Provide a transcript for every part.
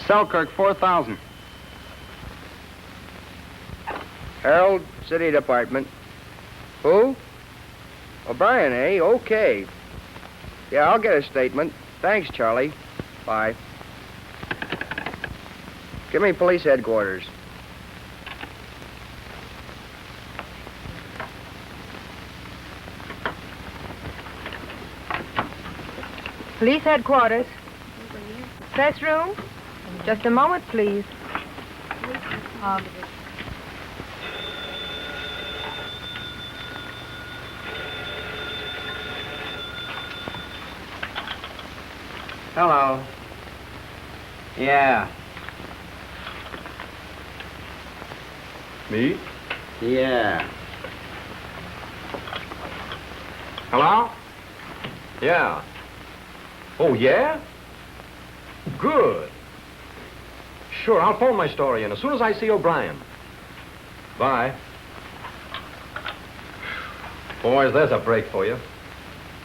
Selkirk, 4,000. Harolde, City Department. Who? O'Brien, eh? Okay. Yeah, I'll get a statement. Thanks, Charley. Bye. Give me police headquarters. Police headquarters. Press room? Just a moment, please. Hello. Yeah. Me? Yeah. Hello? Yeah. Oh, yeah? Good. Sure, I'll phone my story in as soon as I see O'Brien. Bye. Boys, there's a break for you.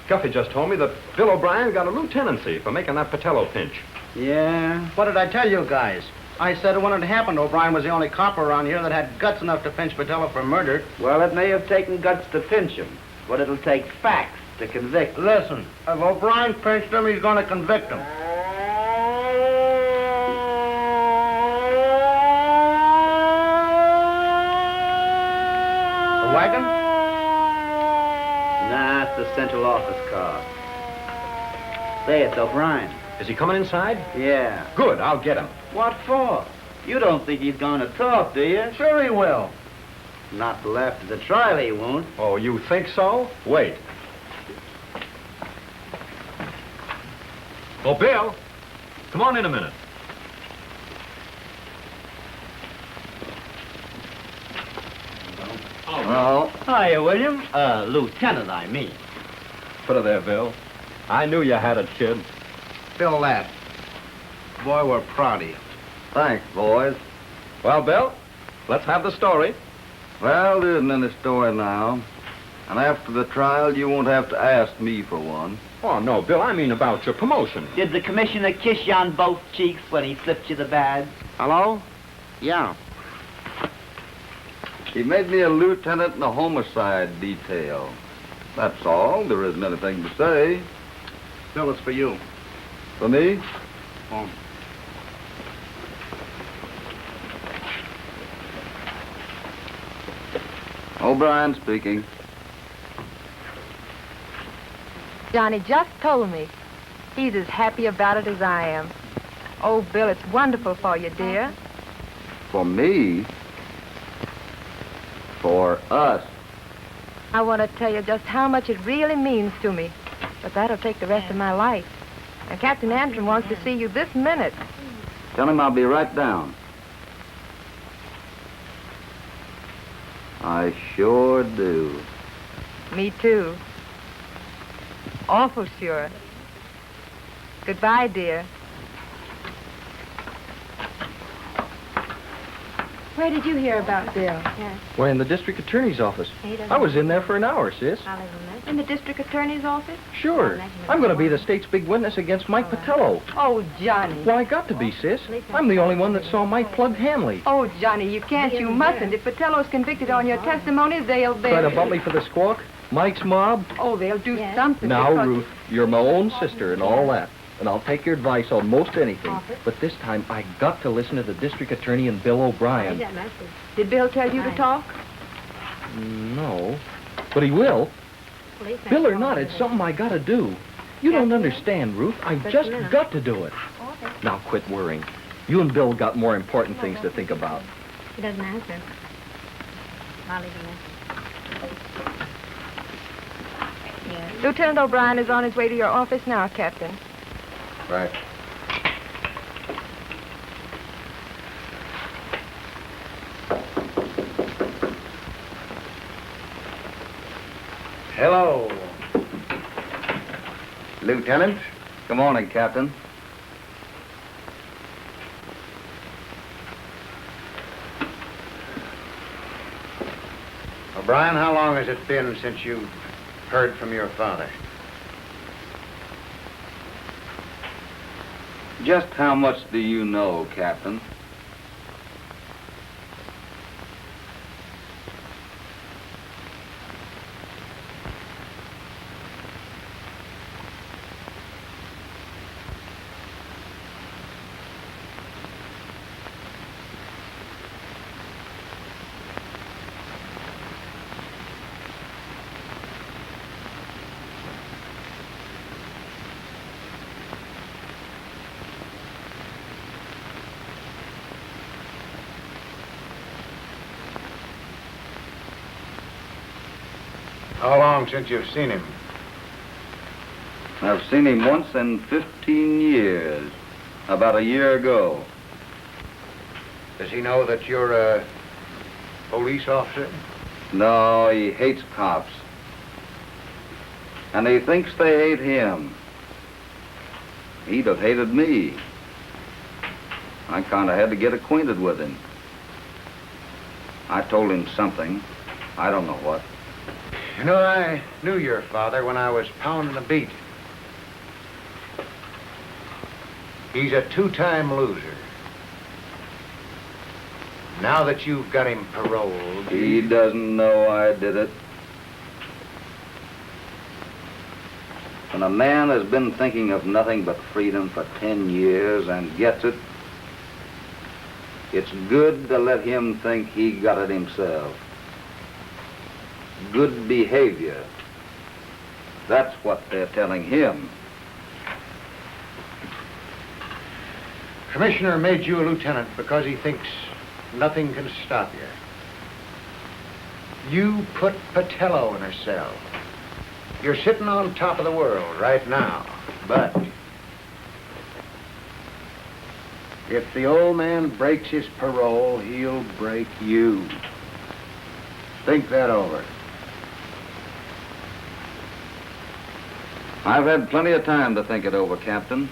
Guffey just told me that Bill O'Brien got a lieutenancy for making that Patello pinch. Yeah? What did I tell you guys? I said when it happened, O'Brien was the only cop around here that had guts enough to pinch Patello for murder. Well, it may have taken guts to pinch him, but it'll take facts to convict him. Listen, if O'Brien pinched him, he's going to convict him. The wagon? Nah, it's the central office car. Say, it's O'Brien. Is he coming inside? Yeah. Good, I'll get him. What for? You don't think he's going to talk, do you? Sure he will. Not till after the trial he won't. Oh, you think so? Wait. Oh, Bill, come on in a minute. Oh, hiya, William. Lieutenant, I mean. Put her there, Bill. I knew you had it, kid. Bill, that. Boy, we're proud of you. Thanks, boys. Well, Bill, let's have the story. Well, there isn't any story now. And after the trial, you won't have to ask me for one. Oh, no, Bill, I mean about your promotion. Did the commissioner kiss you on both cheeks when he slipped you the badge? Hello? Yeah. He made me a lieutenant in the homicide detail. That's all. There isn't anything to say. Bill, it's for you. For me? Oh. O'Brien speaking. Johnny just told me. He's as happy about it as I am. Oh, Bill, it's wonderful for you, dear. For me? For us. I want to tell you just how much it really means to me. But that'll take the rest of my life. And Captain Antrim wants to see you this minute. Tell him I'll be right down. I sure do. Me too. Awful sure. Goodbye, dear. Where did you hear about Bill? We're in the district attorney's office. I was in there for an hour, sis. In the district attorney's office? Sure. I'm going to be the state's big witness against Mike Patello. Oh, Johnny. Well, I got to be, sis. I'm the only one that saw Mike plug Hanley. Oh, Johnny, you can't, you mustn't. If Patello's convicted on your testimony, they'll... Try to bump me for the squawk? Mike's mob? Oh, they'll do something. Now, because... Ruth, you're my own sister and all that. And I'll take your advice on most anything. But this time, I got to listen to the district attorney and Bill O'Brien. Did Bill tell you to talk? No. But he will. Bill or not, it's something I gotta do. You don't understand, Ruth. I just got to do it. Now quit worrying. You and Bill got more important things to think about. He doesn't answer. I'll leave a message. Lieutenant O'Brien is on his way to your office now, Captain. Right. Hello. Lieutenant? Good morning, Captain. O'Brien, how long has it been since you heard from your father? Just how much do you know, Captain? How long since you've seen him? I've seen him once in 15 years. About a year ago. Does he know that you're a police officer? No, he hates cops. And he thinks they hate him. He'd have hated me. I kind of had to get acquainted with him. I told him something. I don't know what. You know, I knew your father when I was pounding a beat. He's a two-time loser. Now that you've got him paroled... He doesn't know I did it. When a man has been thinking of nothing but freedom for 10 years and gets it, it's good to let him think he got it himself. Good behavior. That's what they're telling him. Commissioner made you a lieutenant because he thinks nothing can stop you. You put Patello in a cell. You're sitting on top of the world right now, but if the old man breaks his parole, he'll break you. Think that over. I've had plenty of time to think it over, Captain.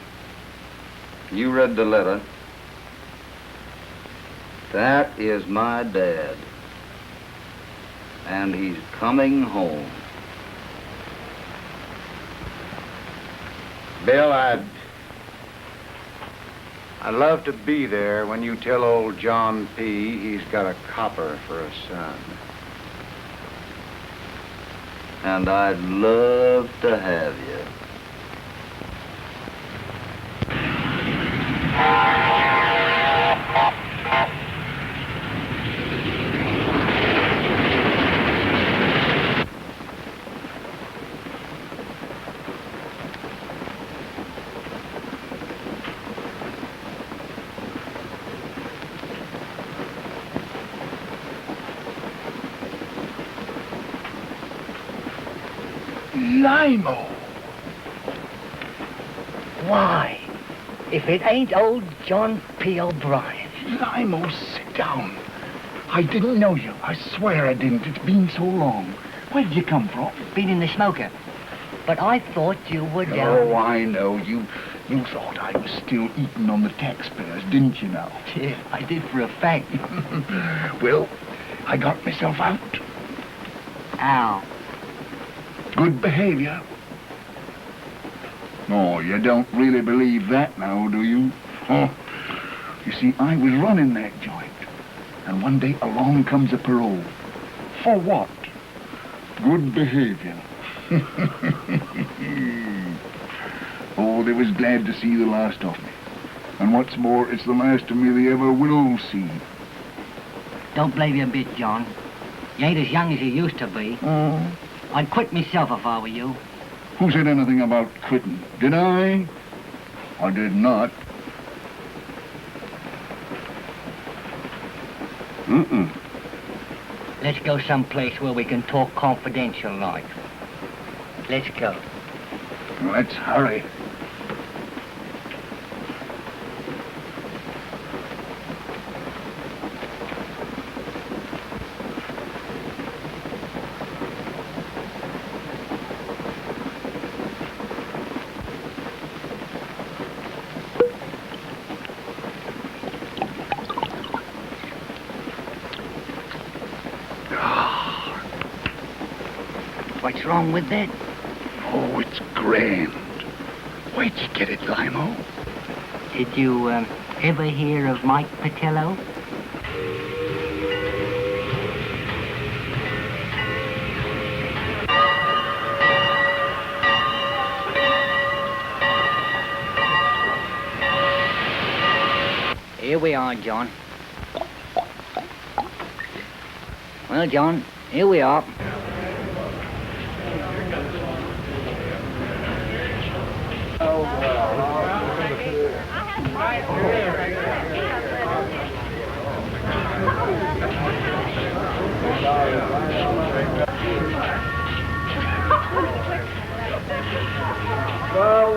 You read the letter. That is my dad. And he's coming home. Bill, I'd love to be there when you tell old John P. he's got a copper for a son. And I'd love to have you. Limo. Why, if it ain't old John P. O'Brien. Limo, sit down. I didn't know you. I swear I didn't. It's been so long. Where did you come from? Been in the smoker. But I thought you were down... Oh, I know. You thought I was still eating on the taxpayers, didn't you now? Yeah, I did for a fact. Well, I got myself out. Ow. Good behavior. Oh, you don't really believe that now, do you? Oh, you see, I was running that joint, and one day along comes a parole. For what? Good behavior. Oh, they was glad to see the last of me. And what's more, it's the last of me they ever will see. Don't blame you a bit, John. You ain't as young as you used to be. Oh. I'd quit myself if I were you. Who said anything about quitting? Did I? I did not. Mm-mm. Let's go someplace where we can talk confidential like. Let's go. Let's hurry. What's wrong with that? Oh, it's grand. Where'd you get it, Limo? Did you ever hear of Mike Patello? Here we are, John. Well, John, here we are.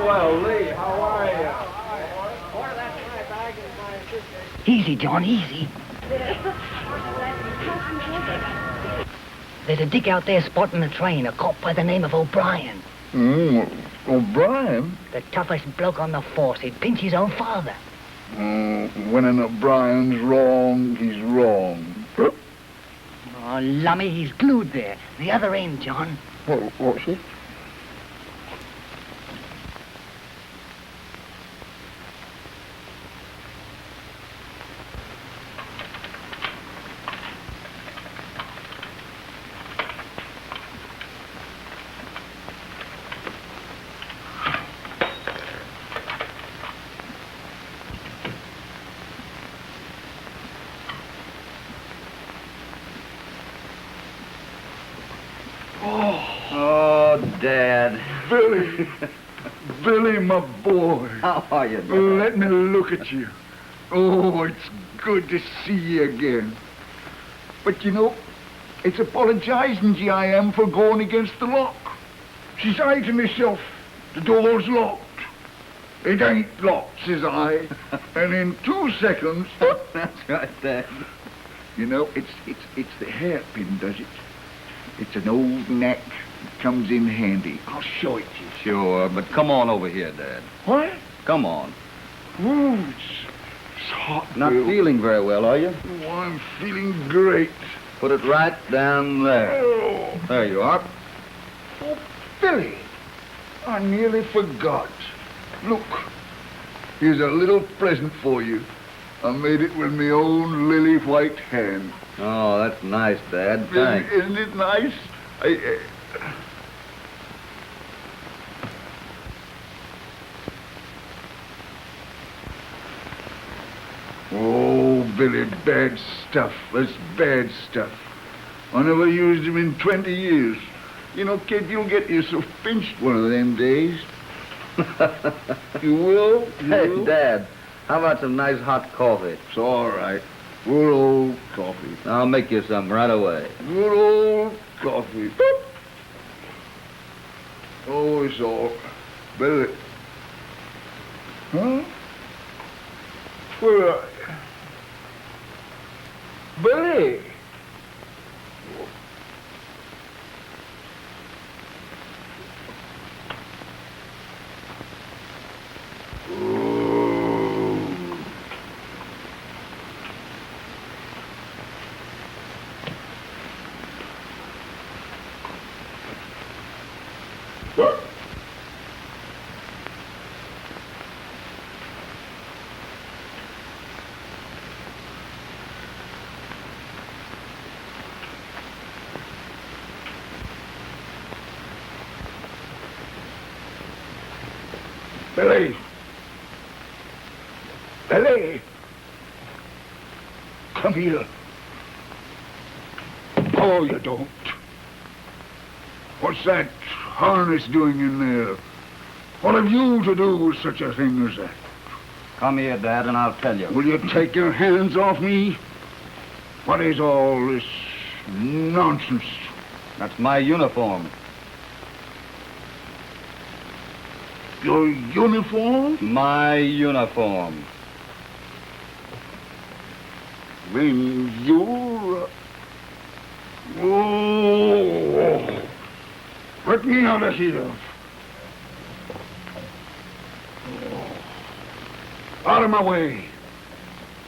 Well, Lee, how are you? Easy, John, easy. There's a dick out there spotting the train, a cop by the name of O'Brien. O'Brien? The toughest bloke on the force. He'd pinch his own father. When an O'Brien's wrong, he's wrong. Oh, lummy, he's glued there. The other end, John. What's it? Dad. Billy. Billy, my boy. How are you, Dad? Let me look at you. Oh, it's good to see you again. But you know, it's apologizing to you I am for going against the lock. She said to myself, the door's locked. It ain't locked, says I. And in 2 seconds... That's right, Dad. You know, it's the hairpin, does it? It's an old knack. It comes in handy. I'll show it to you. Sure, but come on over here, Dad. What? Come on. Oh, it's hot. Not Bill. feeling very well, are you? Oh, I'm feeling great. Put it right down there. Oh, There you are. oh, Billy, I nearly forgot. Look, here's a little present for you. I made it with my own lily white hand. Oh, that's nice, Dad. Thanks. Isn't it nice? Oh, Billy, bad stuff. That's bad stuff. I never used him in 20 years. You know, kid, you'll get yourself pinched one of them days. You will? Hey, Dad, how about some nice hot coffee? It's all right. Good old coffee. I'll make you some right away. Good old coffee. Oh, it's all... Billy. Huh? Where are you? Billy! Billy! Billy! Come here. Oh, you don't. What's that harness doing in there? What have you to do with such a thing as that? Come here, Dad, and I'll tell you. Will you take your hands off me? What is all this nonsense? That's my uniform. Your uniform? My uniform. Then you're... Oh! Let me out of here. Out of my way.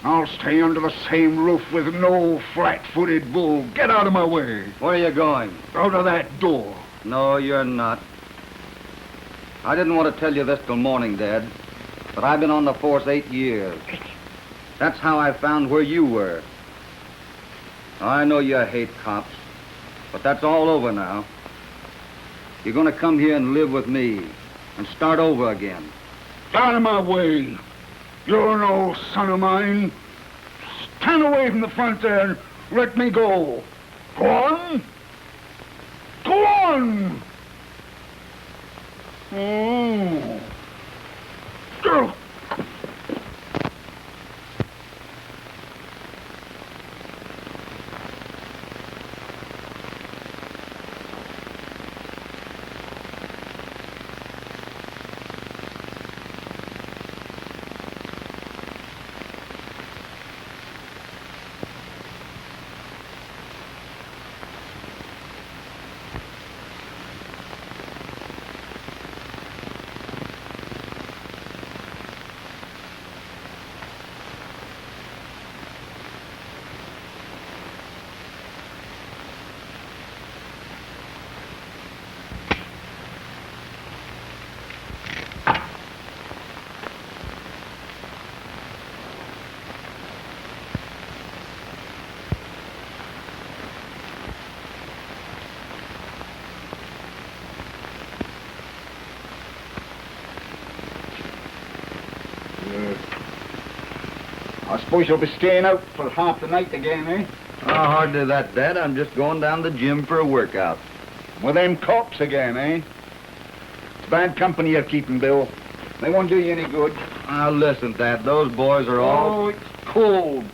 I'll stay under the same roof with no flat-footed bull. Get out of my way. Where are you going? Out of that door. No, you're not. I didn't want to tell you this till morning, Dad. But I've been on the force 8 years. That's how I found where you were. I know you hate cops, but that's all over now. You're going to come here and live with me and start over again. Out of my way. You're no son of mine. Stand away from the front there and let me go. Go on. Go on. Oh. Go. I suppose you'll be staying out for half the night again, eh? Oh, hardly that, Dad. I'm just going down to the gym for a workout. With them cops again, eh? It's bad company you're keeping, Bill. They won't do you any good. Now, listen, Dad. Those boys are all... Oh, it's cold.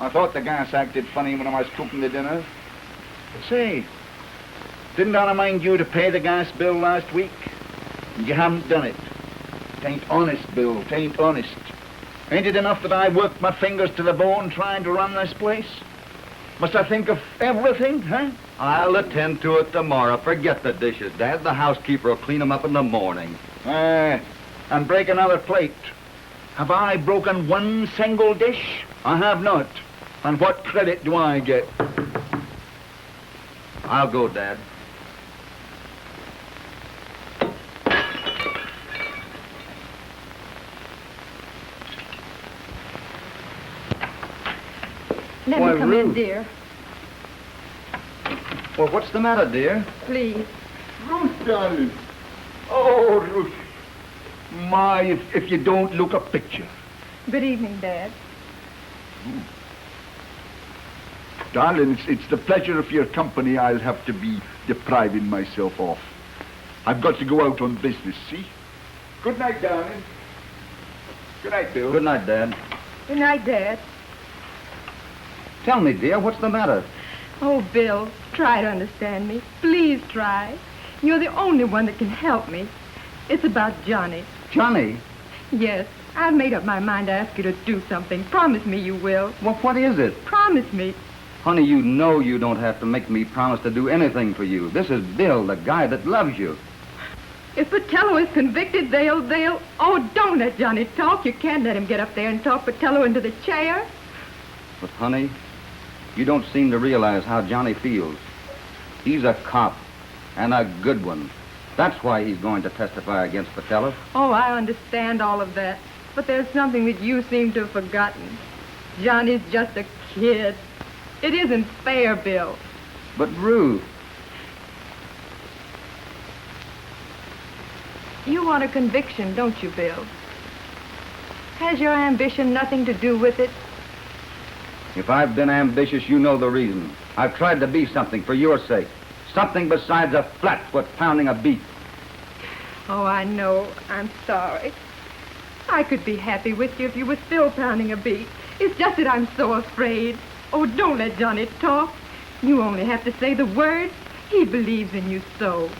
I thought the gas acted funny when I was cooking the dinner. But say, didn't I remind you to pay the gas bill last week? And you haven't done it. Tain't honest, Bill. Tain't honest. Ain't it enough that I worked my fingers to the bone trying to run this place? Must I think of everything, huh? I'll attend to it tomorrow. Forget the dishes, Dad. The housekeeper will clean them up in the morning. And break another plate. Have I broken one single dish? I have not. And what credit do I get? I'll go, Dad. Let Why, me come Ruth. in, dear. Well, what's the matter, dear? Please. Ruth, darling. Oh, Ruth. My, if you don't look a picture. Good evening, Dad. Darling, it's the pleasure of your company I'll have to be depriving myself of. I've got to go out on business, see? Good night, darling. Good night, Bill. Good night, Dad. Good night, Dad. Tell me, dear, what's the matter? Oh, Bill, try to understand me. Please try. You're the only one that can help me. It's about Johnny. Johnny? Yes, I've made up my mind to ask you to do something. Promise me you will. Well, what is it? Promise me. Honey, you know you don't have to make me promise to do anything for you. This is Bill, the guy that loves you. If Patello is convicted, they'll... Oh, don't let Johnny talk. You can't let him get up there and talk Patello into the chair. But, honey, you don't seem to realize how Johnny feels. He's a cop, and a good one. That's why he's going to testify against Patello. Oh, I understand all of that. But there's something that you seem to have forgotten. Johnny's just a kid. It isn't fair, Bill. But, Ruth... You want a conviction, don't you, Bill? Has your ambition nothing to do with it? If I've been ambitious, you know the reason. I've tried to be something for your sake. Something besides a flatfoot pounding a beat. Oh, I know. I'm sorry. I could be happy with you if you were still pounding a beat. It's just that I'm so afraid. Oh, don't let Johnny talk. You only have to say the words. He believes in you so.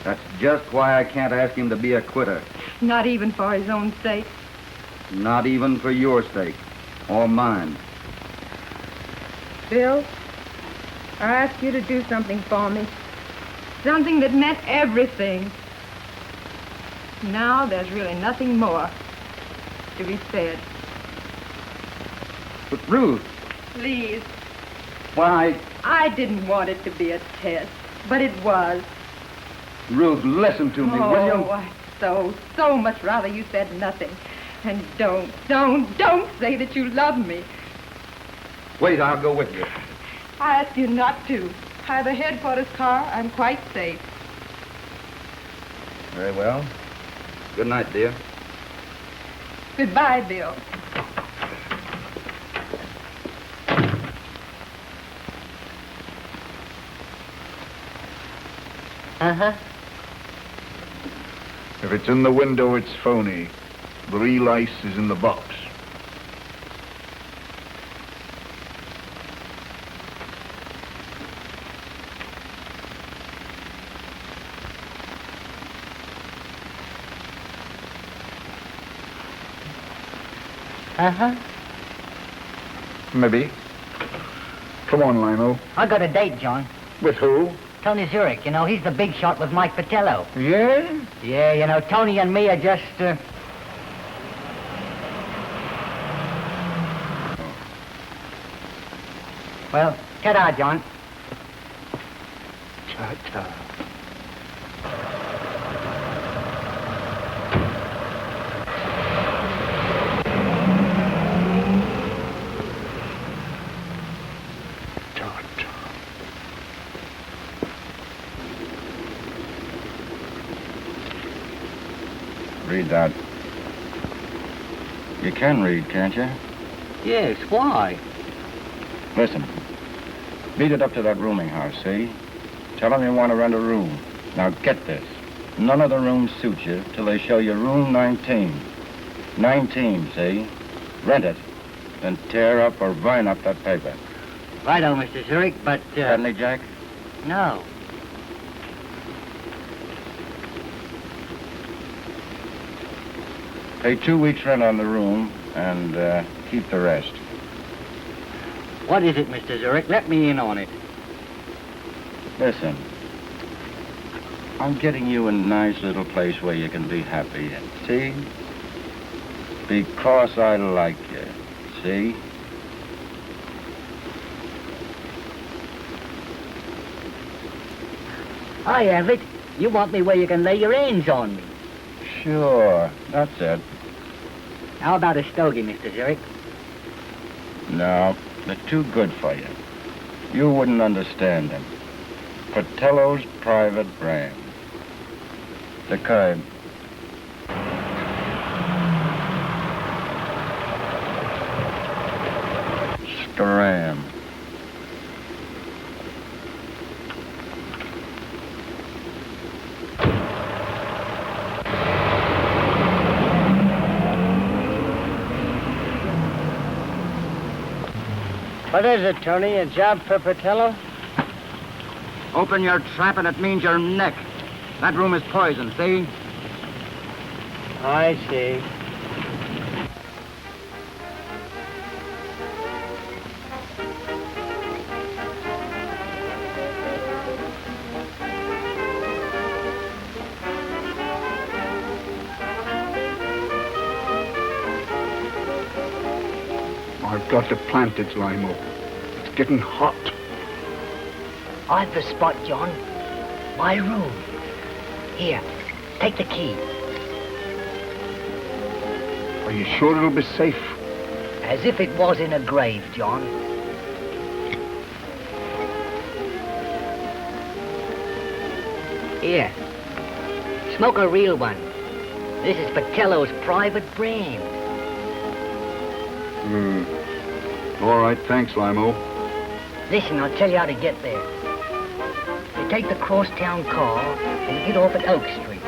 That's just why I can't ask him to be a quitter. Not even for his own sake. Not even for your sake. Or mine. Bill, I asked you to do something for me. Something that meant everything. Now there's really nothing more to be said. But, Ruth... Please. Why... I didn't want it to be a test, but it was. Ruth, listen to me, will you? so much rather you said nothing. And don't say that you love me. Wait, I'll go with you. I ask you not to. I have a headquarters car. I'm quite safe. Very well. Good night, dear. Goodbye, Bill. Uh-huh. If it's in the window, it's phony. The real ice is in the box. Uh-huh. Maybe. Come on, Limo. I got a date, John. With who? Tony Zurick, you know, he's the big shot with Mike Patello. Yeah? Yeah, you know, Tony and me are just, Well, ta-da, John. Ta-ta. Read that. You can read, can't you? Yes, why? Listen. Beat it up to that rooming house, see? Tell them you want to rent a room. Now get this. None of the rooms suit you till they show you room 19. 19, see? Rent it, then tear up or vine up that paper. Righto, Mr. Zurick, but, Got any, Jack? No. Pay 2 weeks' rent on the room and keep the rest. What is it, Mr. Zurick? Let me in on it. Listen, I'm getting you a nice little place where you can be happy. See? Because I like you. See? I have it. You want me where you can lay your hands on me. Sure, that's it. How about a stogie, Mr. Zurick? No, they're too good for you. You wouldn't understand them. Patello's private brand. The kind. Scram. What is it, Tony? A job for Patello? Open your trap and it means your neck. That room is poison, see? I see. I've got to plant it, Limo. It's getting hot. I've the spot, John. My room. Here, take the key. Are you sure it'll be safe? As if it was in a grave, John. Here. Smoke a real one. This is Patello's private brand. All right, thanks, Limo. Listen, I'll tell you how to get there. You take the crosstown car and you get off at Oak Street.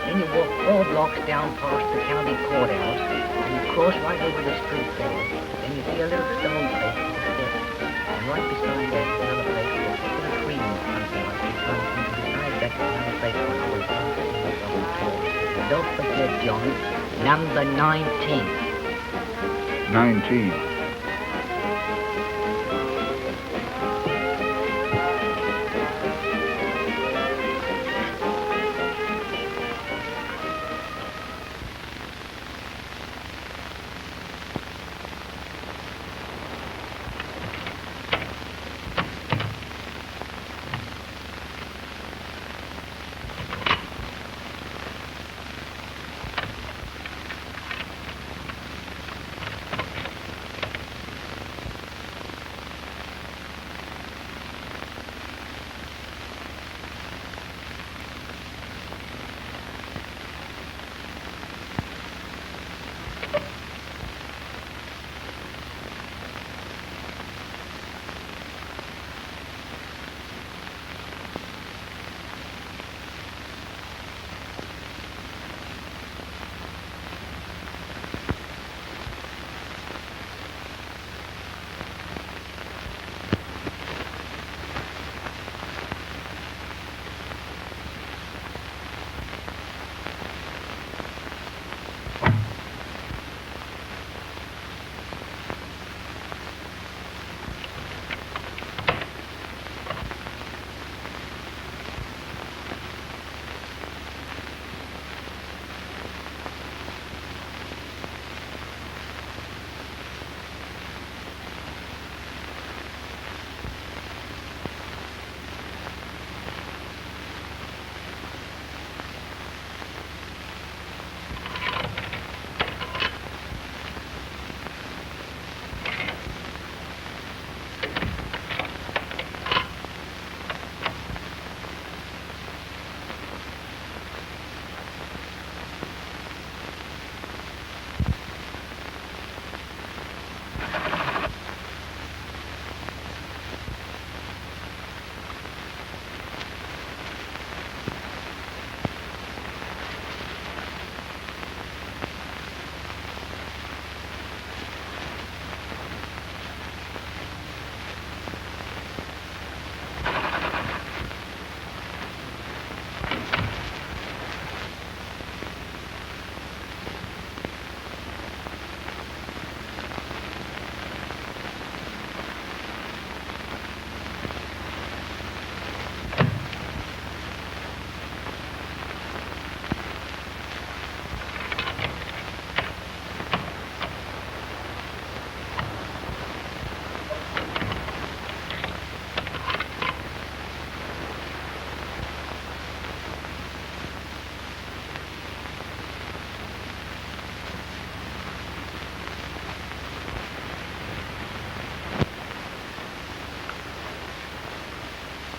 Then you walk 4 blocks down past the county courthouse and you cross right over the street there. Then you see a little stone place with a step. And right beside that is another place with a little cream or something like this. And beside that is another place where I was and don't forget, John, number 19. 19.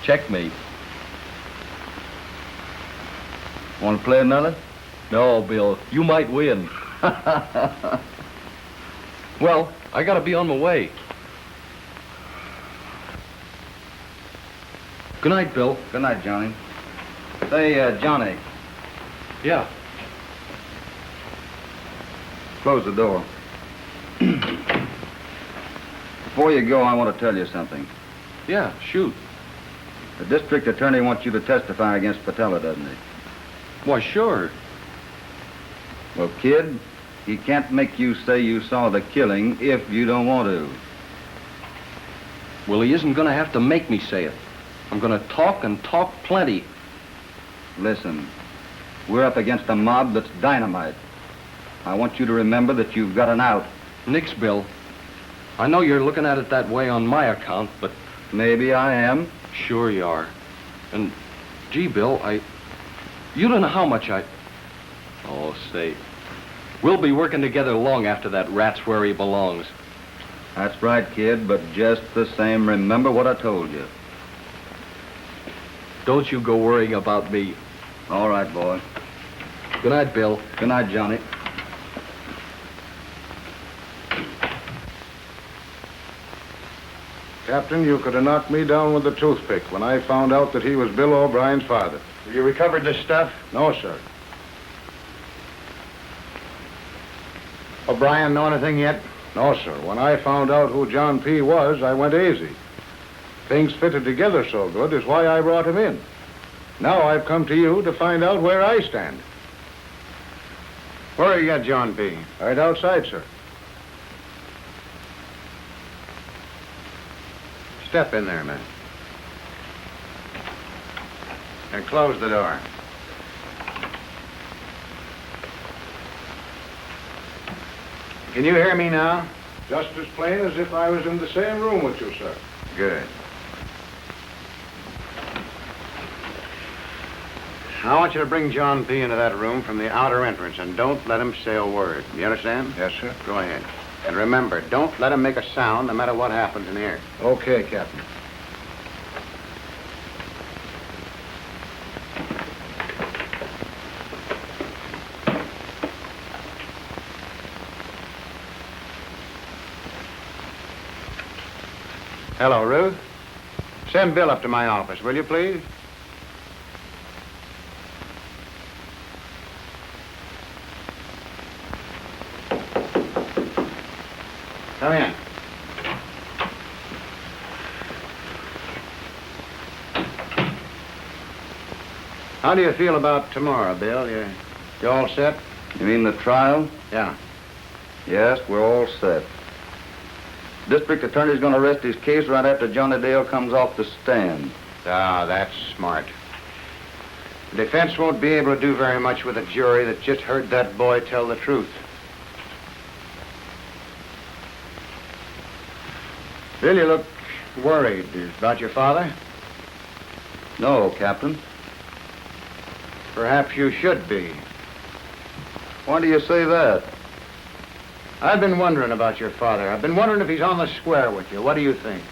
Checkmate. Want to play another? No, Bill, you might win. Well, I gotta be on my way. Good night, Bill. Good night, Johnny. Say, Johnny, Yeah. close the door. Before you go, I want to tell you something. Yeah, shoot. The district attorney wants you to testify against Patello, doesn't he? Why, sure. Well, kid, he can't make you say you saw the killing if you don't want to. Well, he isn't gonna have to make me say it. I'm gonna talk and talk plenty. Listen, we're up against a mob that's dynamite. I want you to remember that you've got an out. Nix, Bill. I know you're looking at it that way on my account, but... Maybe I am. Sure you are. And, gee, Bill, you don't know how much I... Oh, say, we'll be working together long after that rat's where he belongs. That's right, kid, but just the same, remember what I told you. Don't you go worrying about me. All right, boy. Good night, Bill. Good night, Johnny. Captain, you could have knocked me down with a toothpick when I found out that he was Bill O'Brien's father. You recovered this stuff? No, sir. O'Brien know anything yet? No, sir. When I found out who John P. was, I went easy. Things fitted together so good is why I brought him in. Now I've come to you to find out where I stand. Where you got John P.? Right outside, sir. Step in there, man. And close the door. Can you hear me now? Just as plain as if I was in the same room with you, sir. Good. I want you to bring John P. into that room from the outer entrance, and don't let him say a word. You understand? Yes, sir. Go ahead. And remember, don't let him make a sound no matter what happens in here. Okay, Captain. Hello, Ruth. Send Bill up to my office, will you, please? Come in. How do you feel about tomorrow, Bill? You all set? You mean the trial? Yeah. Yes, we're all set. District attorney's going to rest his case right after Johnny Dale comes off the stand. Ah, that's smart. The defense won't be able to do very much with a jury that just heard that boy tell the truth. Bill, you look worried. About your father? No, Captain. Perhaps you should be. Why do you say that? I've been wondering about your father. I've been wondering if he's on the square with you. What do you think?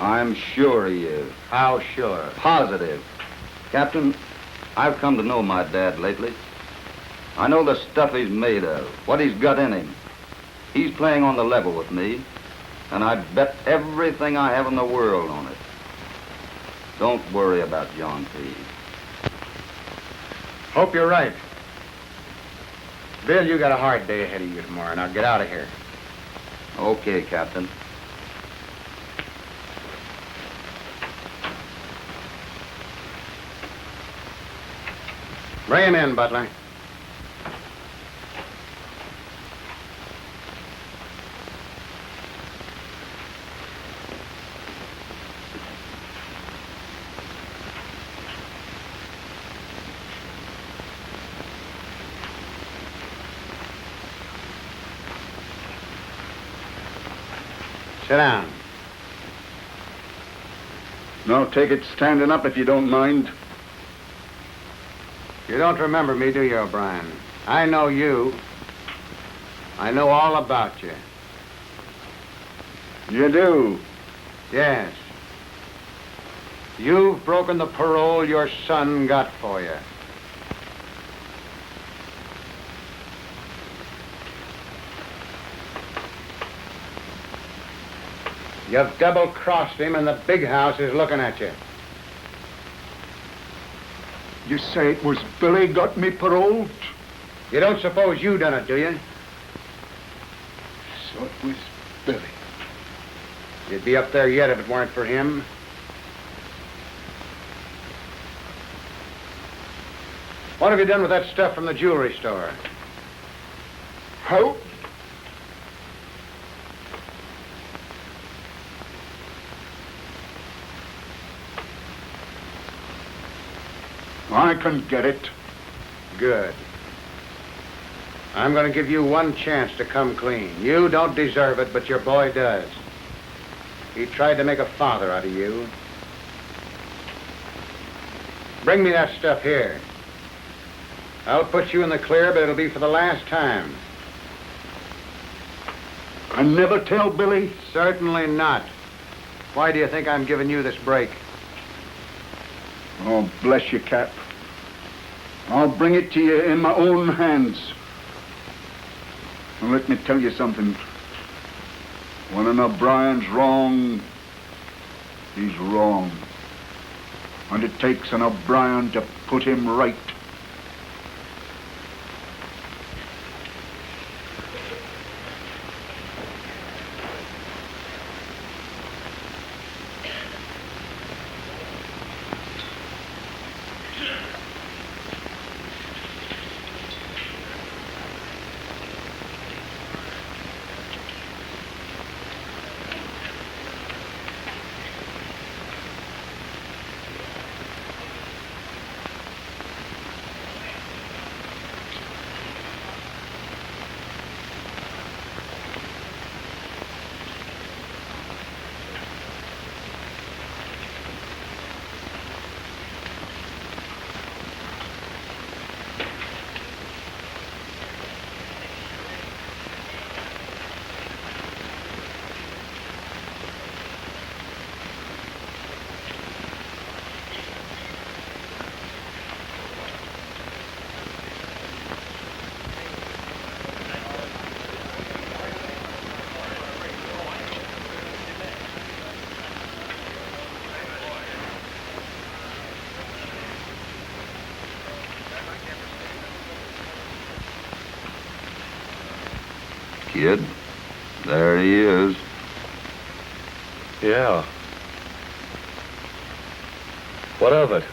I'm sure he is. How sure? Positive. Captain, I've come to know my dad lately. I know the stuff he's made of, what he's got in him. He's playing on the level with me, and I'd bet everything I have in the world on it. Don't worry about John P. Hope you're right. Bill, you got a hard day ahead of you tomorrow. Now get out of here. Okay, Captain. Bring him in, Butler. Sit down. No, take it standing up if you don't mind. You don't remember me, do you, O'Brien? I know you. I know all about you. You do? Yes. You've broken the parole your son got for you. You've double-crossed him, and the big house is looking at you. You say it was Billy got me paroled? You don't suppose you done it, do you? So it was Billy. You'd be up there yet if it weren't for him. What have you done with that stuff from the jewelry store? How? I can get it. Good. I'm going to give you one chance to come clean. You don't deserve it, but your boy does. He tried to make a father out of you. Bring me that stuff here. I'll put you in the clear, but it'll be for the last time. I never tell Billy? Certainly not. Why do you think I'm giving you this break? Oh, bless you, Cap. I'll bring it to you in my own hands. Now, let me tell you something. When an O'Brien's wrong, he's wrong. And it takes an O'Brien to put him right. Kid, there he is. Yeah. What of it?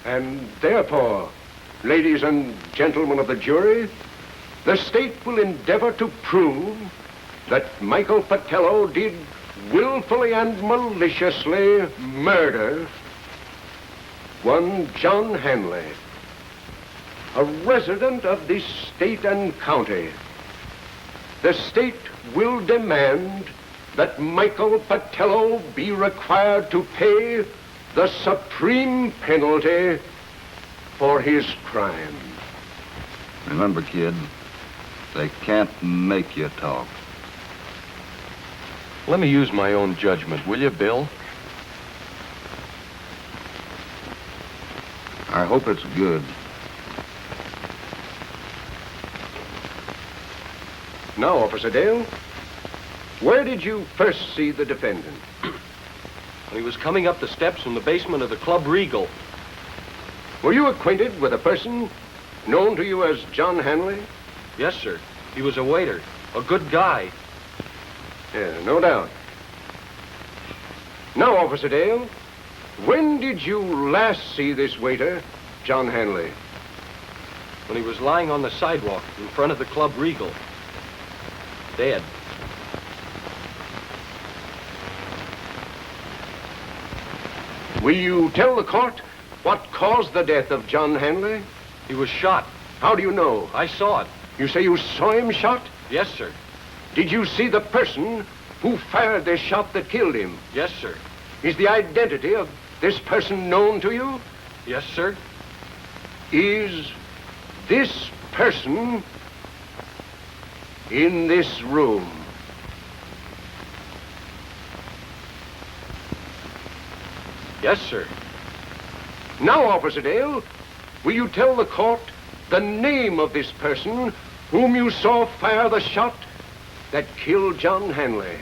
And therefore, ladies and gentlemen of the jury, the state will endeavor to prove that Michael Patello did willfully and maliciously murder one John Hanley, a resident of this state and county. The state will demand that Michael Patello be required to pay the supreme penalty for his crime. Remember, kid, they can't make you talk. Let me use my own judgment, will you, Bill? I hope it's good. Now, Officer Dale, where did you first see the defendant? When he was coming up the steps from the basement of the Club Regal. Were you acquainted with a person known to you as John Hanley? Yes, sir. He was a waiter. A good guy. Yeah, no doubt. Now, Officer Dale, when did you last see this waiter, John Hanley? when he was lying on the sidewalk in front of the Club Regal. Dead. Will you tell the court what caused the death of John Hanley? He was shot. How do you know? I saw it. You say you saw him shot? Yes, sir. Did you see the person who fired the shot that killed him? Yes, sir. Is the identity of this person known to you? Yes, sir. Is this person in this room? Yes, sir. Now, Officer Dale, will you tell the court the name of this person whom you saw fire the shot that killed John Hanley?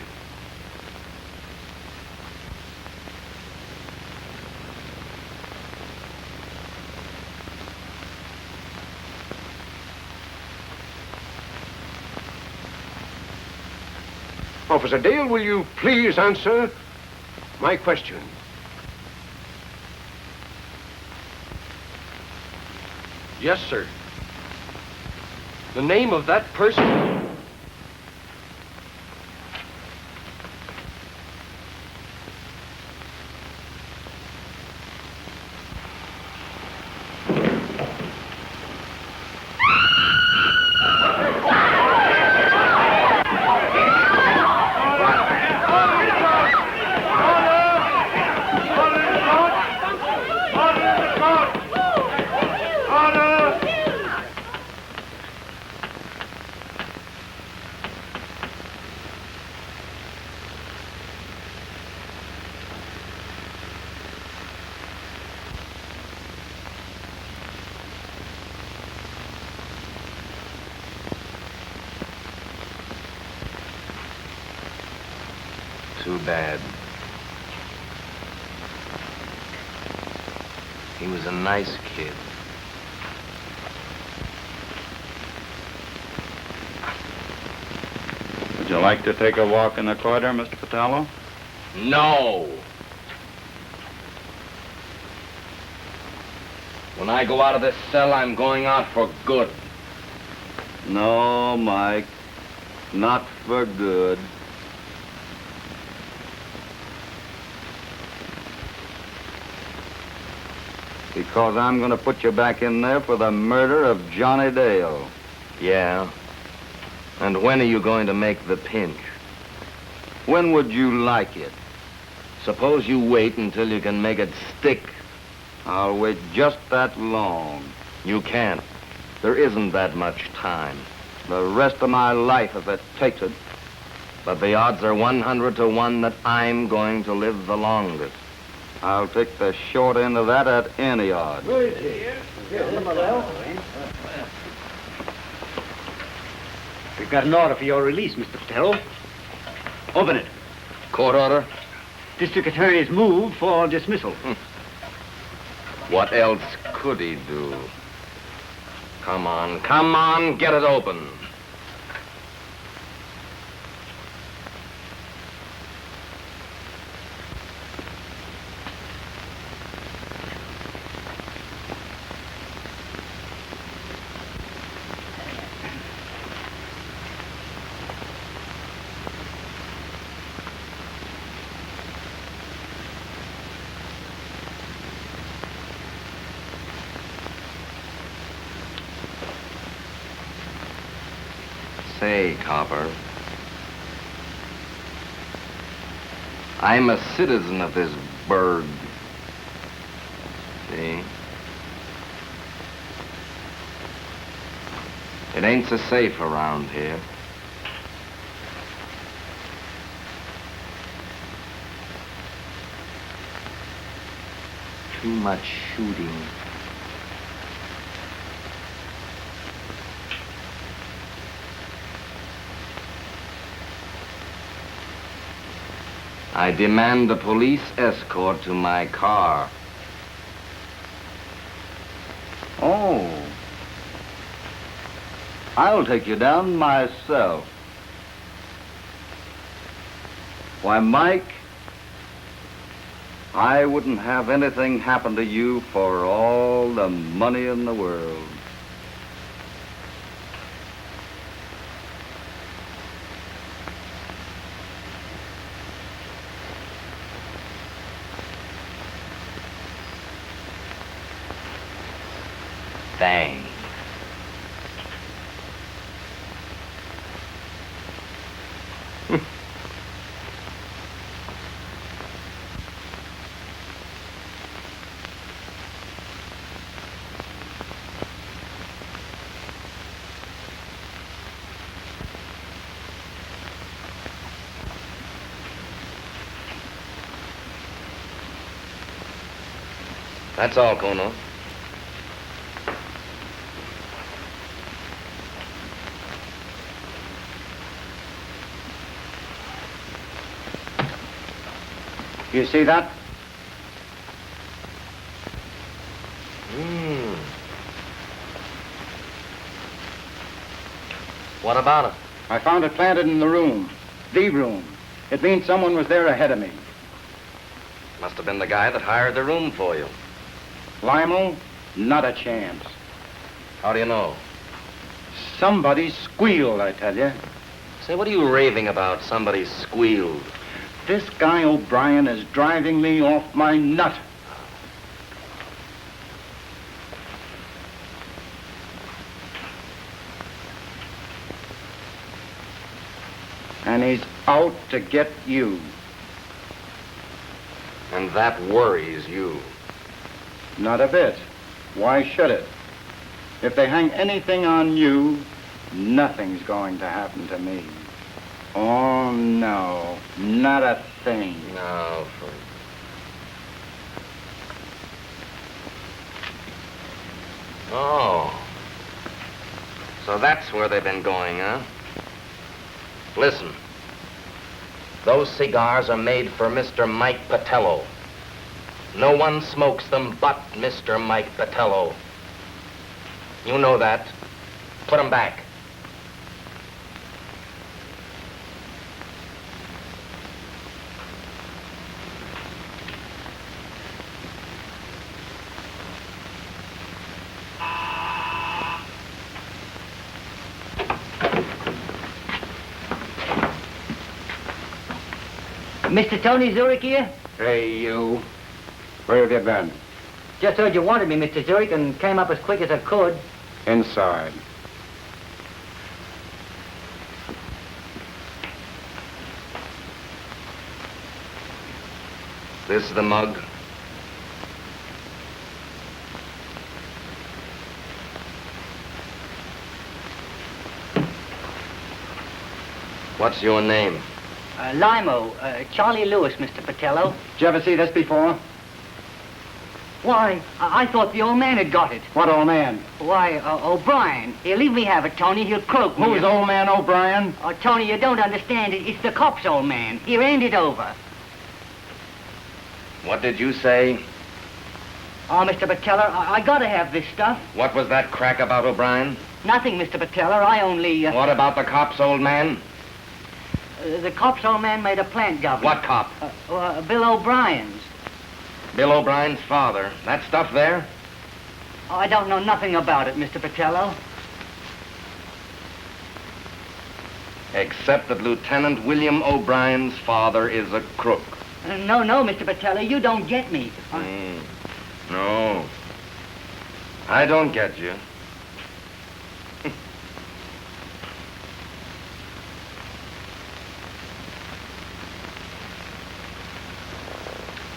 Officer Dale, will you please answer my question? Yes, sir. The name of that person... Too bad. He was a nice kid. Would you like to take a walk in the corridor, Mr. Patello? No! When I go out of this cell, I'm going out for good. No, Mike. Not for good. Because I'm going to put you back in there for the murder of Johnny Dale. Yeah? And when are you going to make the pinch? When would you like it? Suppose you wait until you can make it stick. I'll wait just that long. You can't. There isn't that much time. The rest of my life, if it takes it. But the odds are 100 to 1 that I'm going to live the longest. I'll take the short end of that at any odds. We've got an order for your release, Mr. Patello. Open it. Court order? District Attorney's moved for dismissal. What else could he do? Come on, get it open. Say, copper, I'm a citizen of this burg. See? It ain't so safe around here. Too much shooting. I demand a police escort to my car. Oh. I'll take you down myself. Why, Mike, I wouldn't have anything happen to you for all the money in the world. Bang. That's all, Kuno. You see that? What about it? I found it planted in the room. The room. It means someone was there ahead of me. Must have been the guy that hired the room for you. Limo, not a chance. How do you know? Somebody squealed, I tell you. Say, what are you raving about? Somebody squealed. This guy O'Brien is driving me off my nut. And he's out to get you. And that worries you. Not a bit. Why should it? If they hang anything on you, nothing's going to happen to me. Oh, no. Not a thing. No, Oh. So that's where they've been going, huh? Listen. Those cigars are made for Mr. Mike Patello. No one smokes them but Mr. Mike Patello. You know that. Put them back. Mr. Tony Zurick here? Hey, you. Where have you been? Just heard you wanted me, Mr. Zurick, and came up as quick as I could. Inside. This is the mug. What's your name? Limo, Charley Lewis, Mr. Patello. Did you ever see this before? Why, I thought the old man had got it. What old man? Why, O'Brien. Here, leave me have it, Tony. He'll croak me. Who's old man O'Brien? Oh, Tony, you don't understand it. It's the cop's old man. Here, hand it over. What did you say? Oh, Mr. Patello, I gotta have this stuff. What was that crack about O'Brien? Nothing, Mr. Patello. I only, What about the cop's old man? The cop's old man made a plant governor. What cop? Bill O'Brien's. Bill O'Brien's father. That stuff there? Oh, I don't know nothing about it, Mr. Patello. Except that Lieutenant William O'Brien's father is a crook. No, Mr. Patello, you don't get me. No. I don't get you.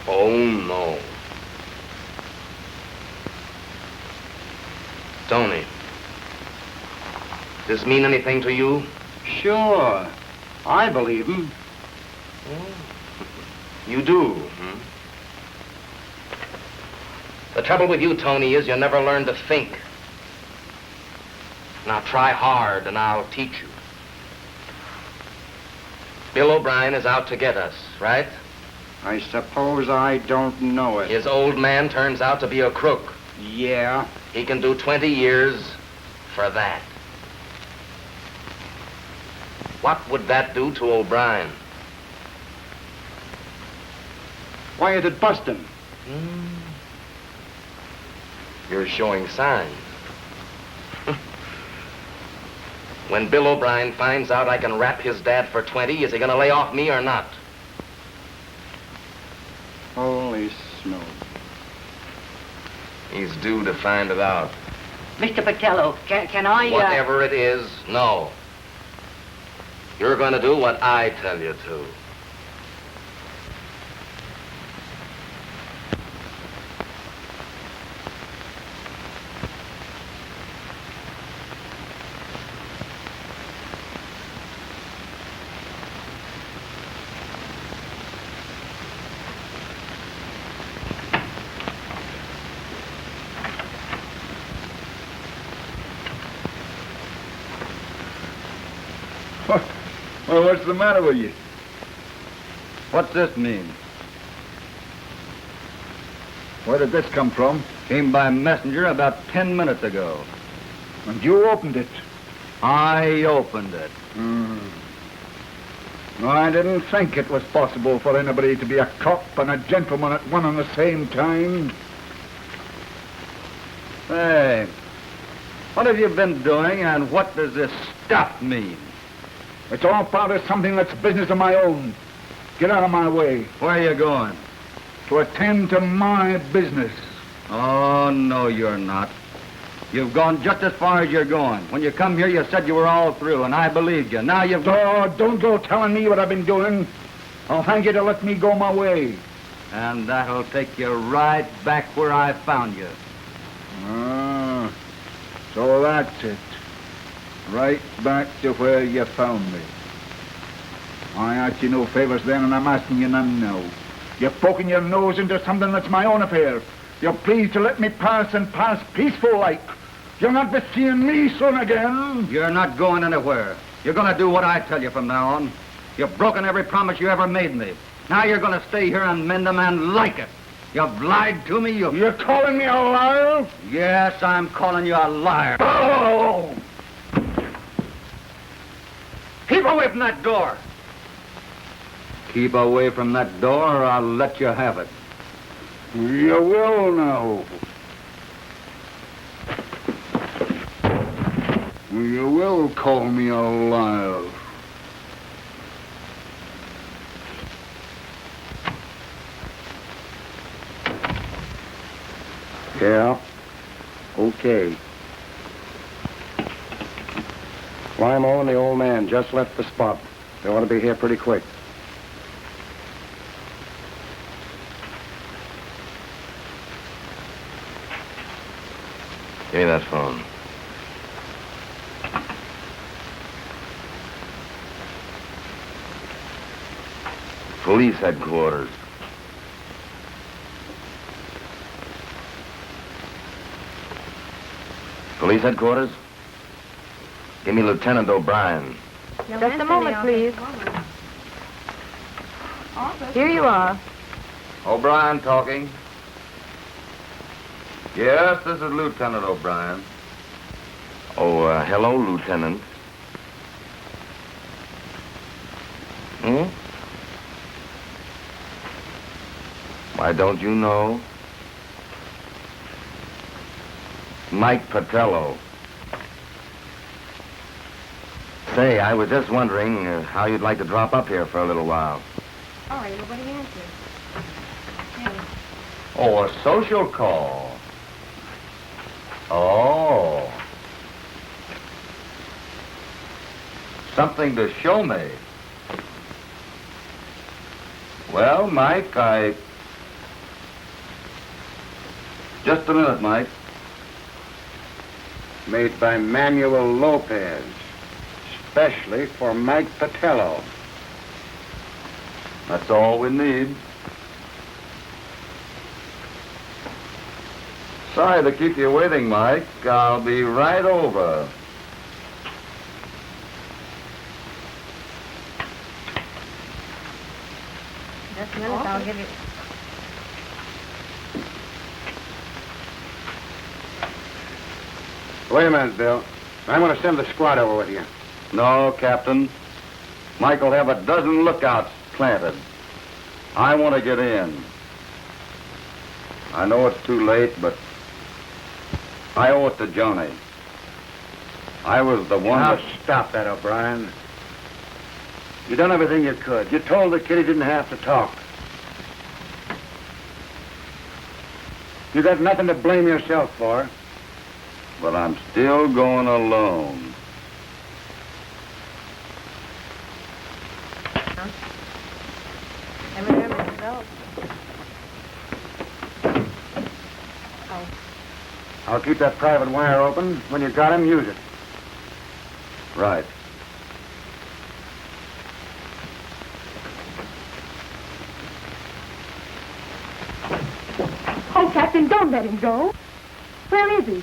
Oh, no. Tony, does this mean anything to you? Sure. I believe him. You do, The trouble with you, Tony, is you never learn to think. Now try hard and I'll teach you. Bill O'Brien is out to get us, right? I suppose I don't know it. His old man turns out to be a crook. Yeah. He can do 20 years for that. What would that do to O'Brien? Why, it'd bust him. You're showing signs. When Bill O'Brien finds out I can rap his dad for 20, is he gonna lay off me or not? Holy smoke. He's due to find it out. Mr. Patello, can I... Whatever it is, no. You're going to do what I tell you to. Well, what's the matter with you? What's this mean? Where did this come from? Came by messenger about 10 minutes ago. And you opened it? I opened it. No, I didn't think it was possible for anybody to be a cop and a gentleman at one and the same time. Hey, what have you been doing, and what does this stuff mean? It's all part of something that's business of my own. Get out of my way. Where are you going? To attend to my business. Oh, no, you're not. You've gone just as far as you're going. When you come here, you said you were all through, and I believed you. Now you've... Oh, don't go telling me what I've been doing. I'll thank you to let me go my way. And that'll take you right back where I found you. Ah, so that's it. Right back to where you found me. I asked you no favors then, and I'm asking you none now. You've poking your nose into something that's my own affair. You're pleased to let me pass and pass peaceful like. You'll not be seeing me soon again. You're not going anywhere. You're going to do what I tell you from now on. You've broken every promise you ever made me. Now you're going to stay here and mend a man like it. You've lied to me. You're calling me a liar? Yes, I'm calling you a liar. Oh! Keep away from that door. Keep away from that door, or I'll let you have it. You will now. You will call me a liar. Yeah. Okay. Limo and the old man just left the spot. They ought to be here pretty quick. Give me that phone. Police headquarters. Police headquarters? Give me Lieutenant O'Brien. Just a moment, please. Here you are. O'Brien talking. Yes, this is Lieutenant O'Brien. Oh, hello, Lieutenant. Hmm? Why, don't you know? Mike Patello. Say, I was just wondering how you'd like to drop up here for a little while. All right, nobody answers. Hey. Oh, a social call. Oh. Something to show me. Well, Mike, Just a minute, Mike. Made by Manuel Lopez. Especially for Mike Patello. That's all we need. Sorry to keep you waiting, Mike. I'll be right over. Just a minute, I'll give you... Wait a minute, Bill. I'm going to send the squad over with you. No, Captain. Mike'll have a dozen lookouts planted. I want to get in. I know it's too late, but I owe it to Johnny. I was the one Now, that... stop that, O'Brien. You done everything you could. You told the kid he didn't have to talk. You got nothing to blame yourself for. But I'm still going alone. I'll keep that private wire open. When you got him, use it. Right. Oh, Captain, don't let him go. Where is he?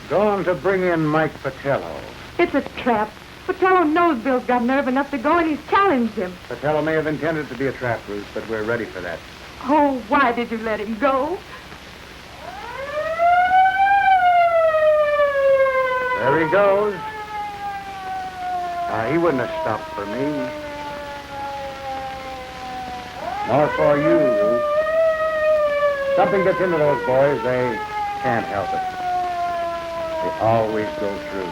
Going to bring in Mike Patello. It's a trap. Patello knows Bill's got nerve enough to go, and he's challenged him. Patello may have intended to be a trap, Ruth, but we're ready for that. Oh, why did you let him go? There he goes. He wouldn't have stopped for me. Nor for you, Ruth. Something gets into those boys, they can't help it. They always go through.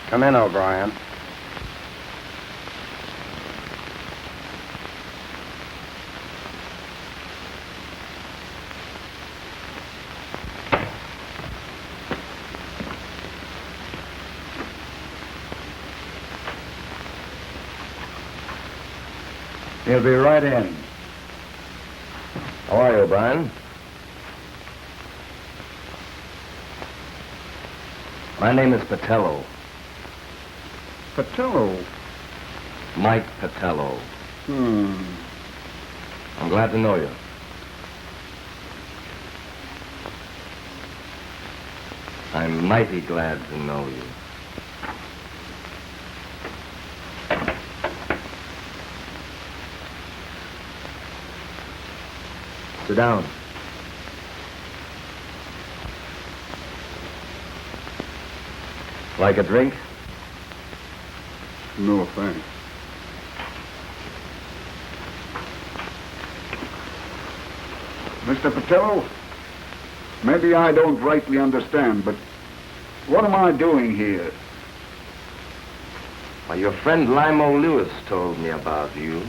Come in, O Brien. He'll be right in. How are you, O'Brien? My name is Patello. Patello? Mike Patello. I'm glad to know you. I'm mighty glad to know you. Sit down. Like a drink? No, thanks. Mr. Patello, maybe I don't rightly understand, but what am I doing here? Well, your friend Limo Lewis told me about you.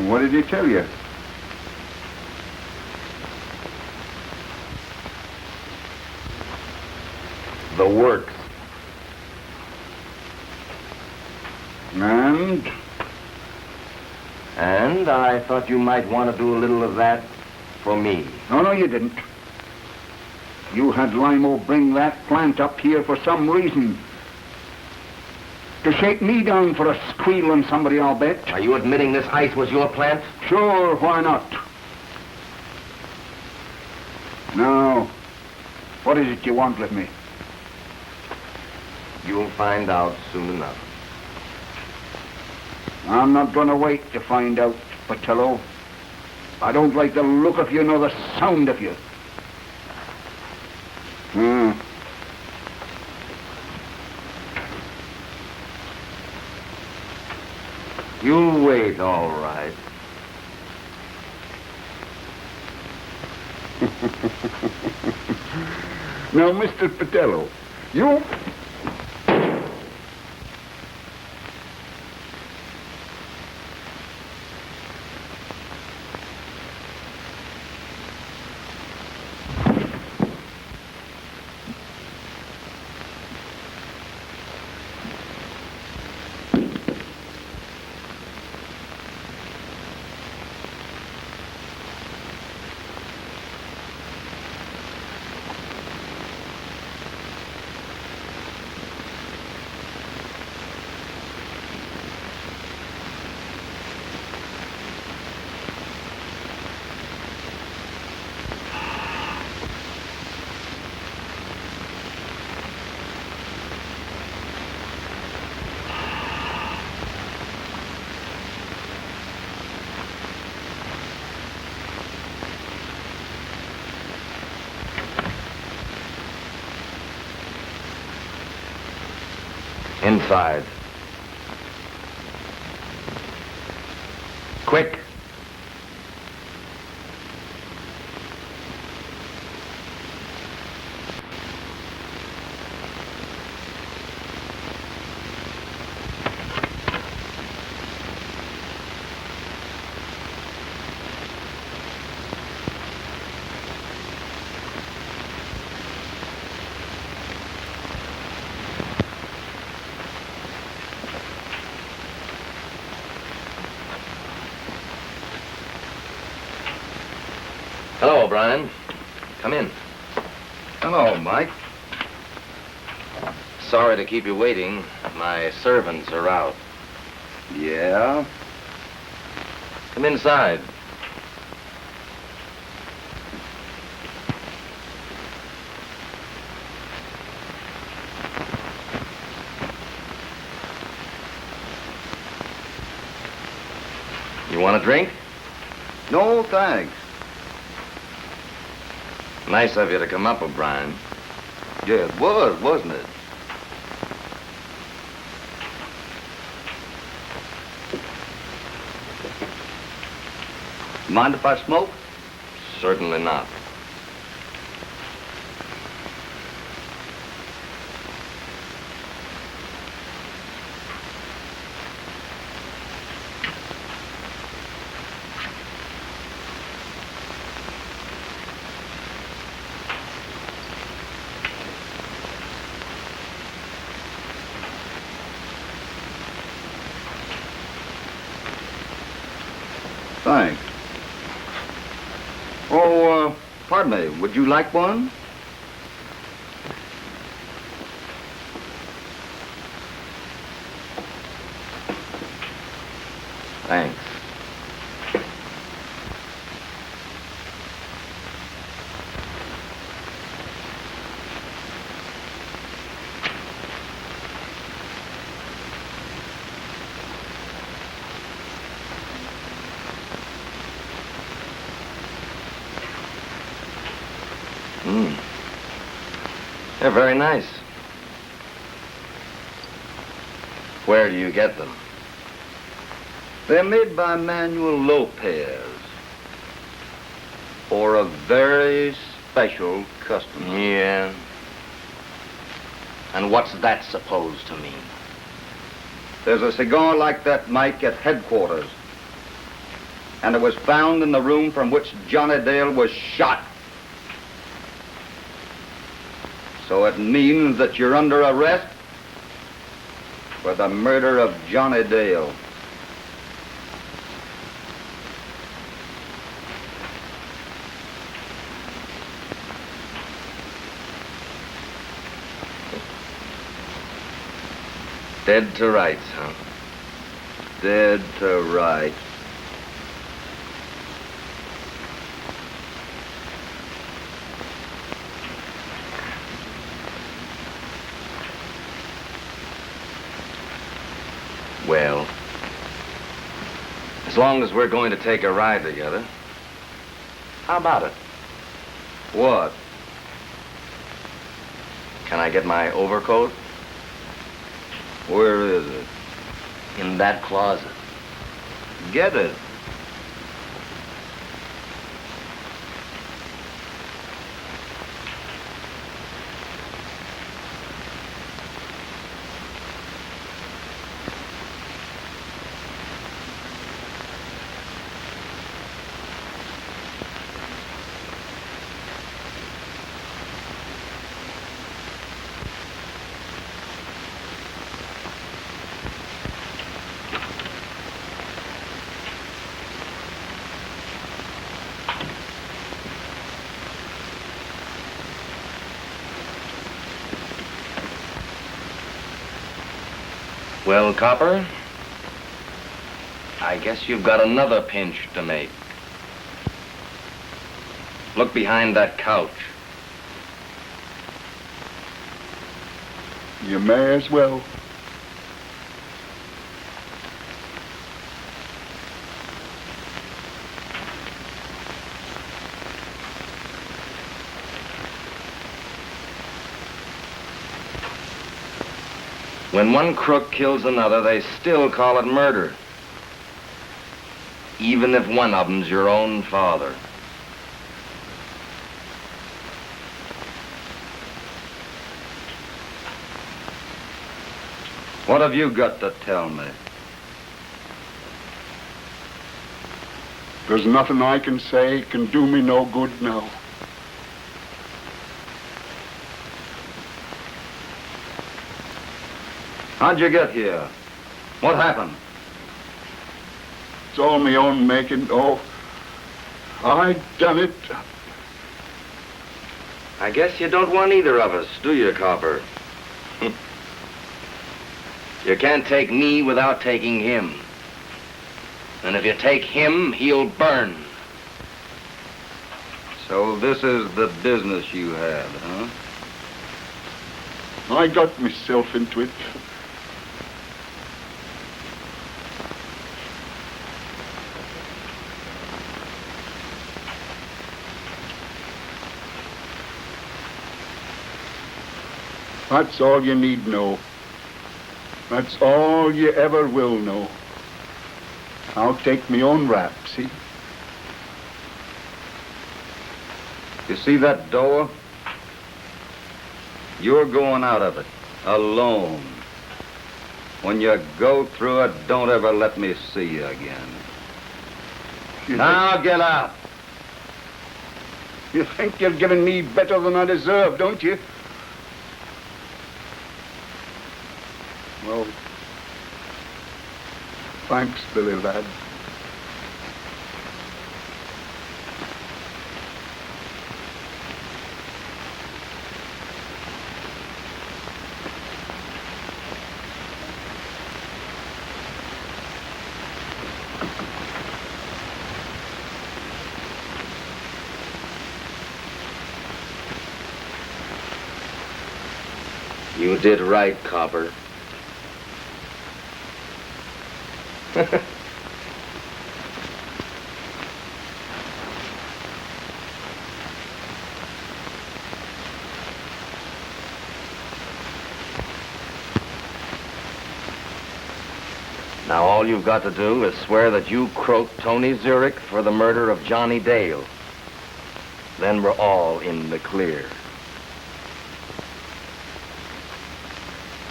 What did he tell you? The works. And I thought you might want to do a little of that for me. No, you didn't. You had Limo bring that plant up here for some reason. To shake me down for a squeal on somebody, I'll bet. Are you admitting this ice was your plant? Sure, why not? Now, what is it you want with me? You'll find out soon enough. I'm not going to wait to find out, Patello. I don't like the look of you nor the sound of you. You'll wait, all right. Now, Mr. Patello, you... Inside. Quick. Hello, O'Brien. Come in. Hello, Mike. Sorry to keep you waiting. My servants are out. Yeah? Come inside. You want a drink? No, thanks. Nice of you to come up, O'Brien. Yeah, it was, wasn't it? Mind if I smoke? Certainly not. Thanks. Oh, pardon me. Would you like one? Thanks. They're very nice. Where do you get them? They're made by Manuel Lopez for a very special customer. Yeah. And what's that supposed to mean? There's a cigar like that, Mike, at headquarters. And it was found in the room from which Johnny Dale was shot. So it means that you're under arrest for the murder of Johnny Dale. Dead to rights, huh? Dead to rights. Well, as long as we're going to take a ride together, how about it? What? Can I get my overcoat? Where is it? In that closet. Get it. Well, Copper, I guess you've got another pinch to make. Look behind that couch. You may as well. When one crook kills another, they still call it murder. Even if one of them's your own father. What have you got to tell me? There's nothing I can say can do me no good now. How'd you get here? What happened? It's all my own making. Oh, I done it. I guess you don't want either of us, do you, Copper? You can't take me without taking him. And if you take him, he'll burn. So this is the business you had, huh? I got myself into it. That's all you need know. That's all you ever will know. I'll take me own rap, see? You see that door? You're going out of it, alone. When you go through it, don't ever let me see you again. Now get out. You think you're giving me better than I deserve, don't you? Well, thanks, Billy lad. You did right, Copper. Now all you've got to do is swear that you croaked Tony Zurick for the murder of Johnny Dale. Then we're all in the clear.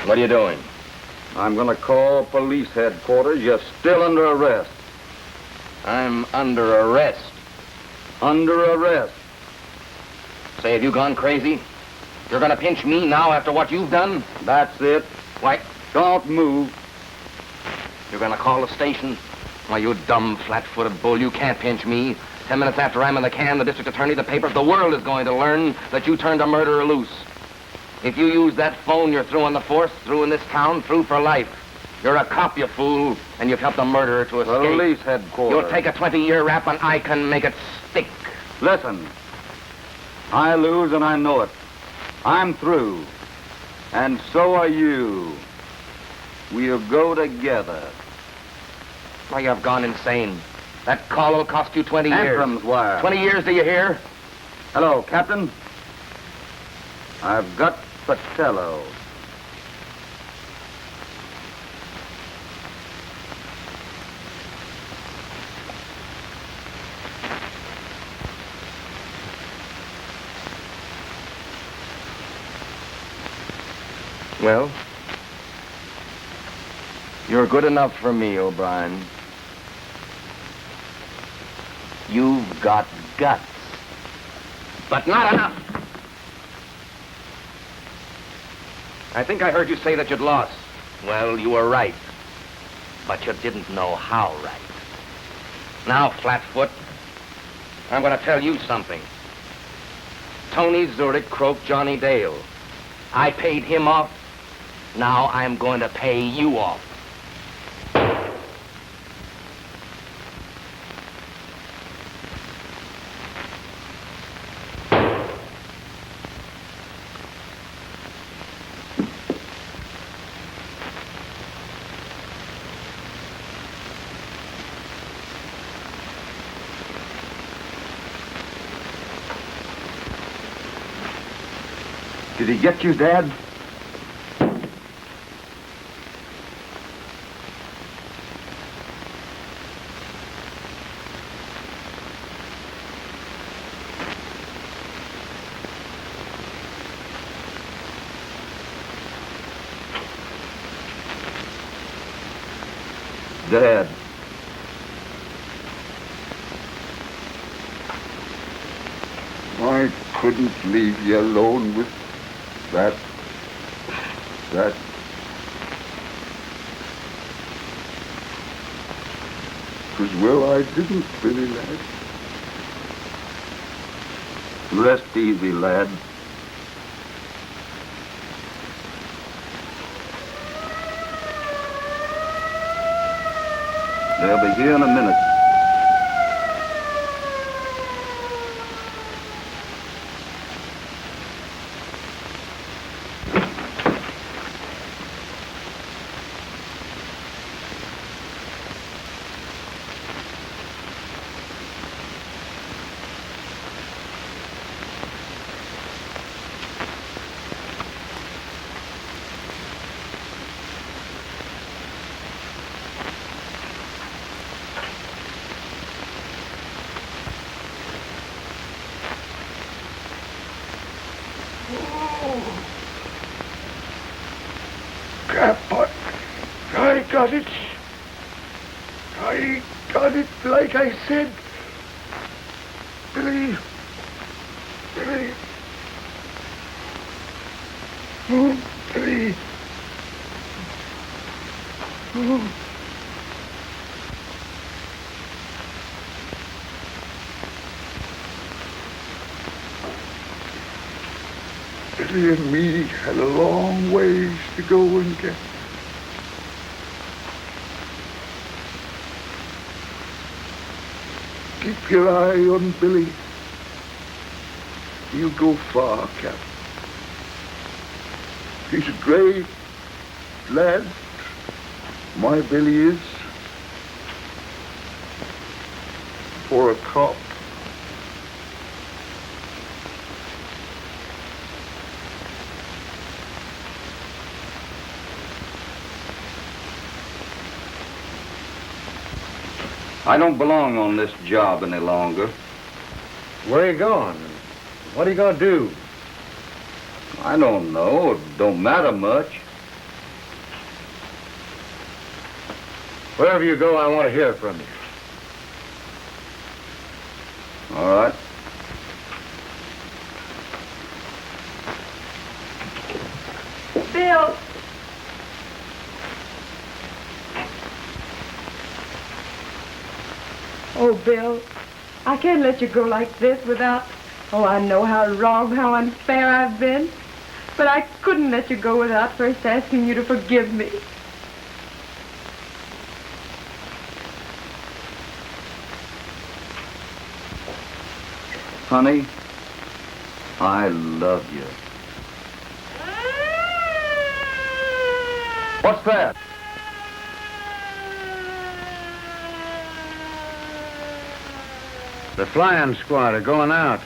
What are you doing? I'm gonna call police headquarters. You're still under arrest. I'm under arrest. Under arrest. Say, have you gone crazy? You're gonna pinch me now after what you've done? That's it. Why, Don't move. you're gonna call the station? Why, you dumb, flat-footed bull, you can't pinch me. 10 minutes after I'm in the can, the district attorney, the papers, the world is going to learn that you turned a murderer loose. If you use that phone, you're through on the force, through in this town, through for life. You're a cop, you fool, and you've helped a murderer to escape. Police headquarters. You'll take a 20-year rap and I can make it stick. Listen, I lose and I know it. I'm through. And so are you. We'll go together. Why, you've gone insane. That call will cost you 20 years. Antrim's wire. 20 years, do you hear? Hello, Captain. I've got Patello. Well, you're good enough for me, O'Brien. You've got guts, but not enough. I think I heard you say that you'd lost. Well, you were right, but you didn't know how right. Now, Flatfoot, I'm going to tell you something. Tony Zurick croaked Johnny Dale. I paid him off. Now I'm going to pay you off. Did he get you, Dad? Dad. I couldn't leave you alone with that. 'Cause, well, I didn't, Billy, lad. Rest easy, lad. They'll be here in a minute. I got it. I got it like I said. Billy. Oh, Billy. Oh. Billy and me had a long ways to go and get. Keep your eye on Billy. He'll go far, Cap. He's a great lad. My Billy is. For a cop. I don't belong on this job any longer. Where are you going? What are you going to do? I don't know. It don't matter much. Wherever you go, I want to hear from you. All right. Bill! Oh, Bill, I can't let you go like this without... Oh, I know how wrong, how unfair I've been. But I couldn't let you go without first asking you to forgive me. Honey, I love you. What's that? The flying squad are going out.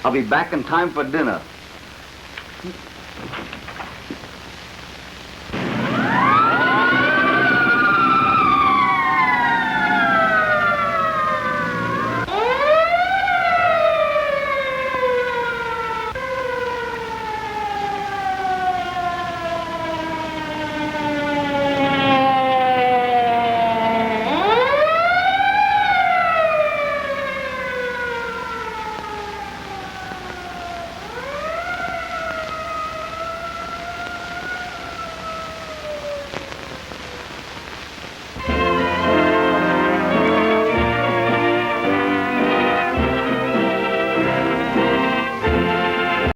I'll be back in time for dinner.